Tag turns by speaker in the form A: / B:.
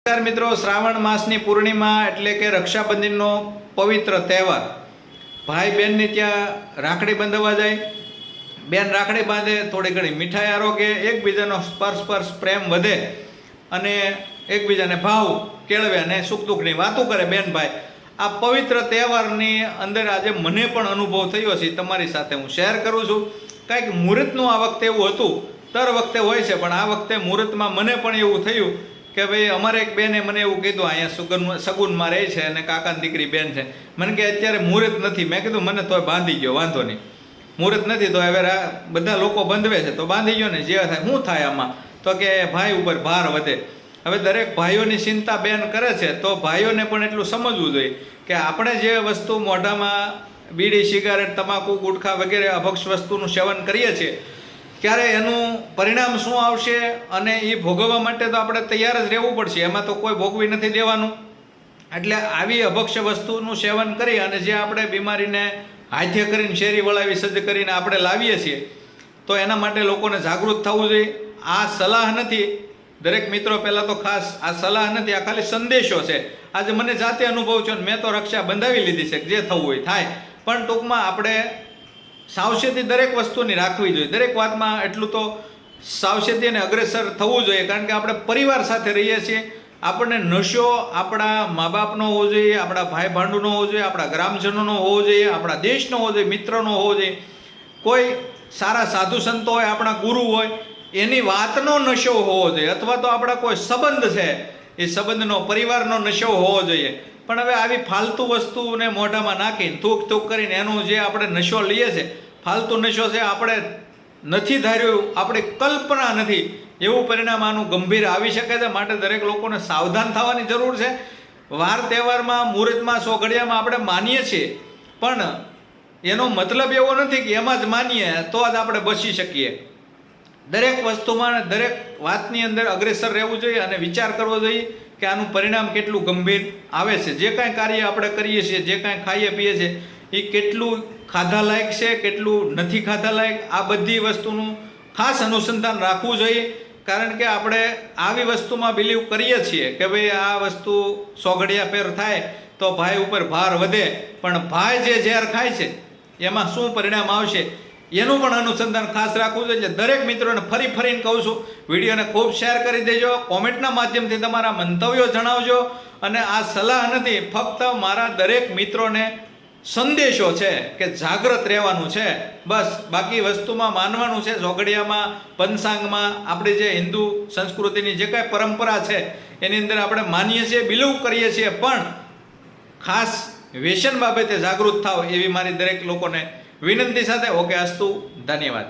A: નમસ્કાર મિત્રો, શ્રાવણ માસની પૂર્ણિમા એટલે કે રક્ષાબંધનનો પવિત્ર તહેવાર. ભાઈ બહેનને ત્યાં રાખડી બંધાવવા જાય, બેન રાખડી બાંધે, થોડી ઘણી મીઠાઈ આરોગે, એકબીજાનો સ્પર્શ પ્રેમ વધે અને એકબીજાને ભાવ કેળવે અને સુખ દુઃખની વાતો કરે બેન ભાઈ. આ પવિત્ર તહેવારની અંદર આજે મને પણ અનુભવ થયો છે, તમારી સાથે હું શેર કરું છું. કાંઈક મુહૂર્તનું આ વખતે એવું હતું, દર વખતે હોય છે પણ આ વખતે મુહૂર્તમાં મને પણ એવું થયું કે ભાઈ અમારે એક બેને મને એવું કીધું, અહીંયા સગુનમાં રહે છે અને કાકાની દીકરી બેન છે. મને કે અત્યારે મુહૂર્ત નથી. મેં કીધું મને તોય બાંધી ગયો, વાંધો નહીં, મુહૂર્ત નથી તો હવે બધા લોકો બંધવે છે તો બાંધી ગયો ને, જે થાય શું થાય આમાં, તો કે ભાઈ ઉપર ભાર વધે. હવે દરેક ભાઈઓની ચિંતા બેન કરે છે તો ભાઈઓને પણ એટલું સમજવું જોઈએ કે આપણે જે વસ્તુ મોઢામાં બીડી, સિગારેટ, તમાકુ, ગુટખા વગેરે અભક્ષ વસ્તુનું સેવન કરીએ છીએ ત્યારે એનું પરિણામ શું આવશે અને એ ભોગવવા માટે તો આપણે તૈયાર જ રહેવું પડશે, એમાં તો કોઈ ભોગવી નથી દેવાનું. એટલે આવી અભક્ષ્ય વસ્તુનું સેવન કરી અને જે આપણે બીમારીને હાથે કરીને શેરી વળાવી સજ્જ કરીને આપણે લાવીએ છીએ તો એના માટે લોકોને જાગૃત થવું જોઈએ. આ સલાહ નથી દરેક મિત્રો, પહેલાં તો ખાસ આ સલાહ નથી, આ ખાલી સંદેશો છે. આજે મને જાતે અનુભવ છે, મેં તો રક્ષા બંધાવી લીધી છે, જે થવું હોય થાય. પણ ટૂંકમાં આપણે સાવચેતી દરેક વસ્તુની રાખવી જોઈએ, દરેક વાતમાં એટલું તો સાવચેતી અને અગ્રેસર થવું જોઈએ, કારણ કે આપણે પરિવાર સાથે રહીએ છીએ. આપણને નશો આપણા મા બાપનો હોવો જોઈએ, આપણા ભાઈ ભાંડુનો હોવો જોઈએ, આપણા ગ્રામજનોનો હોવો જોઈએ, આપણા દેશનો હોવો જોઈએ, મિત્રનો હોવો જોઈએ. કોઈ સારા સાધુ સંતો હોય, આપણા ગુરુ હોય, એની વાતનો નશો હોવો જોઈએ, અથવા તો આપણા કોઈ સંબંધ છે એ સંબંધનો, પરિવારનો નશો હોવો જોઈએ. પણ હવે આવી ફાલતુ વસ્તુને મોઢામાં નાખીને થૂક કરીને એનો જે આપણે નશો લઈએ છીએ, ફાલતુ નશો છે, આપણે નથી ધાર્યું, આપણી કલ્પના નથી એવું પરિણામ આનું ગંભીર આવી શકે છે. માટે દરેક લોકોને સાવધાન થવાની જરૂર છે. વાર તહેવારમાં, મુહૂર્તમાં, સોઘડિયામાં આપણે માનીએ છીએ પણ એનો મતલબ એવો નથી કે એમાં જ માનીએ તો જ આપણે બચી શકીએ. દરેક વસ્તુમાં, દરેક વાતની અંદર અગ્રેસર રહેવું જોઈએ અને વિચાર કરવો જોઈએ કે આનું પરિણામ કેટલું ગંભીર આવે છે. જે કાંઈ કાર્ય આપણે કરીએ છીએ, જે કાંઈ ખાઈએ પીએ છીએ, એ કેટલું ખાધા લાયક છે, કેટલું નથી ખાધા લાયક, આ બધી વસ્તુનું ખાસ અનુસંધાન રાખવું જોઈએ. કારણ કે આપણે આવી વસ્તુમાં બિલીવ કરીએ છીએ કે ભાઈ આ વસ્તુ સોગડિયા પેર થાય તો ભાઈ ઉપર ભાર વધે, પણ ભાઈ જે ઝેર ખાય છે એમાં શું પરિણામ આવશે એનું પણ અનુસંધાન ખાસ રાખવું જોઈએ. દરેક મિત્રોને ફરીને કહું છું, વિડીયોને ખૂબ શેર કરી દેજો, કોમેન્ટના માધ્યમથી તમારા મંતવ્યો જણાવજો. અને આ સલાહ નથી, ફક્ત મારા દરેક મિત્રોને સંદેશો છે કે જાગૃત રહેવાનું છે, બસ. બાકી વસ્તુમાં માનવાનું છે, ઝોગડિયામાં, પંચાંગમાં, આપણી જે હિન્દુ સંસ્કૃતિની જે કાંઈ પરંપરા છે એની અંદર આપણે માનીએ છીએ, બિલીવ કરીએ છીએ, પણ ખાસ વ્યસન બાબતે જાગૃત થાવ એવી મારી દરેક લોકોને વિનંતી સાથે. ઓકે, અસ્તુ, ધન્યવાદ.